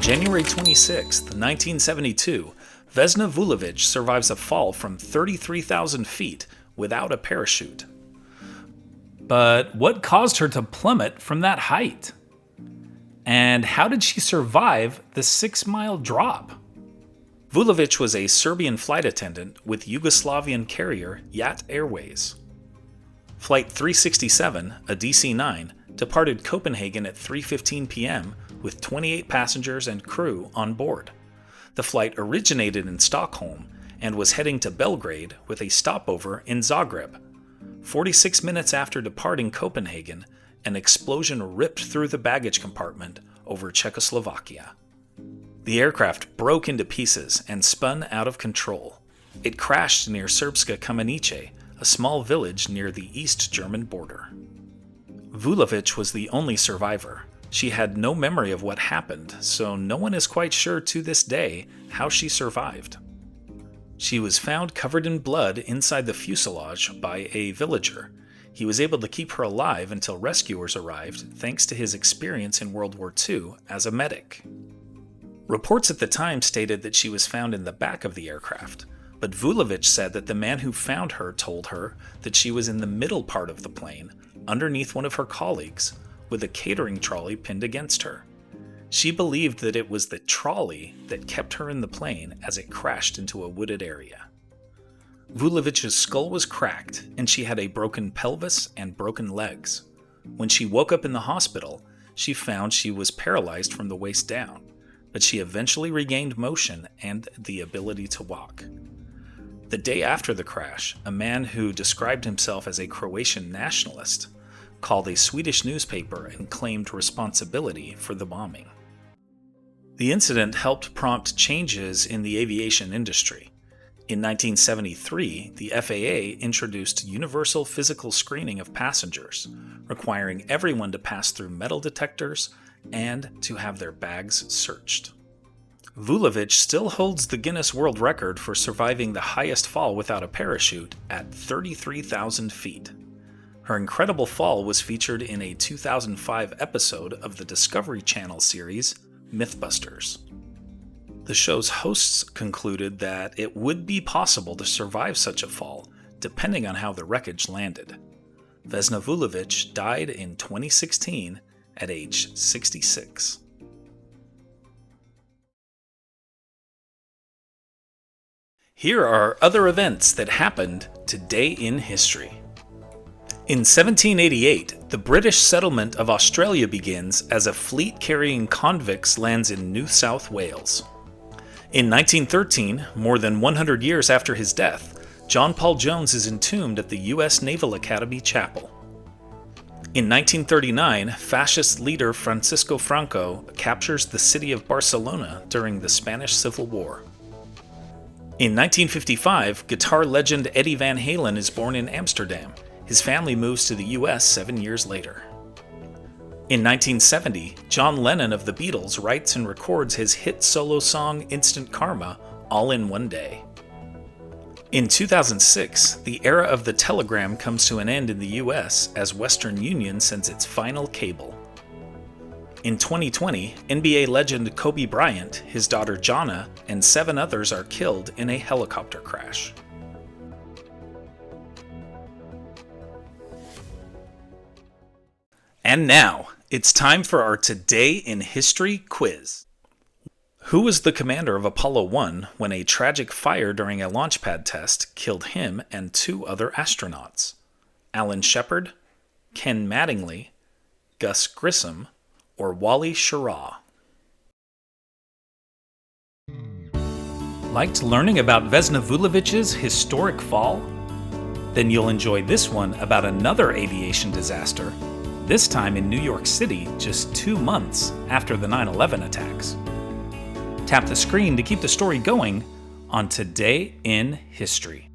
January 26, 1972, Vesna Vulovic survives a fall from 33,000 feet without a parachute. But what caused her to plummet from that height? And how did she survive the 6-mile drop? Vulovic was a Serbian flight attendant with Yugoslavian carrier JAT Airways. Flight 367, a DC-9, departed Copenhagen at 3:15 p.m. with 28 passengers and crew on board. The flight originated in Stockholm and was heading to Belgrade with a stopover in Zagreb. 46 minutes after departing Copenhagen, an explosion ripped through the baggage compartment over Czechoslovakia. The aircraft broke into pieces and spun out of control. It crashed near Srbská Kamenice, a small village near the East German border. Vulovic was the only survivor. She had no memory of what happened, so no one is quite sure to this day how she survived. She was found covered in blood inside the fuselage by a villager. He was able to keep her alive until rescuers arrived thanks to his experience in World War II as a medic. Reports at the time stated that she was found in the back of the aircraft, but Vulovic said that the man who found her told her that she was in the middle part of the plane, underneath one of her colleagues, with a catering trolley pinned against her. She believed that it was the trolley that kept her in the plane as it crashed into a wooded area. Vulovic's skull was cracked, and she had a broken pelvis and broken legs. When she woke up in the hospital, she found she was paralyzed from the waist down, but she eventually regained motion and the ability to walk. The day after the crash, a man who described himself as a Croatian nationalist called a Swedish newspaper and claimed responsibility for the bombing. The incident helped prompt changes in the aviation industry. In 1973, the FAA introduced universal physical screening of passengers, requiring everyone to pass through metal detectors and to have their bags searched. Vulovic still holds the Guinness World Record for surviving the highest fall without a parachute at 33,000 feet. Her incredible fall was featured in a 2005 episode of the Discovery Channel series Mythbusters. The show's hosts concluded that it would be possible to survive such a fall, depending on how the wreckage landed. Vesna Vulovic died in 2016 at age 66. Here are other events that happened today in history. In 1788, the British settlement of Australia begins as a fleet carrying convicts lands in New South Wales. In 1913, more than 100 years after his death, John Paul Jones is entombed at the U.S. Naval Academy Chapel. In 1939, fascist leader Francisco Franco captures the city of Barcelona during the Spanish Civil War. In 1955, guitar legend Eddie Van Halen is born in Amsterdam. His family moves to the U.S. 7 years later. In 1970, John Lennon of the Beatles writes and records his hit solo song Instant Karma all in one day. In 2006, the era of the telegram comes to an end in the U.S. as Western Union sends its final cable. In 2020, NBA legend Kobe Bryant, his daughter Jonna, and 7 others are killed in a helicopter crash. And now, it's time for our Today in History quiz. Who was the commander of Apollo 1 when a tragic fire during a launch pad test killed him and 2 other astronauts? Alan Shepard, Ken Mattingly, Gus Grissom, or Wally Schirra? Liked learning about Vesna Vulovic's historic fall? Then you'll enjoy this one about another aviation disaster, this time in New York City just 2 months after the 9/11 attacks. Tap the screen to keep the story going on Today in History.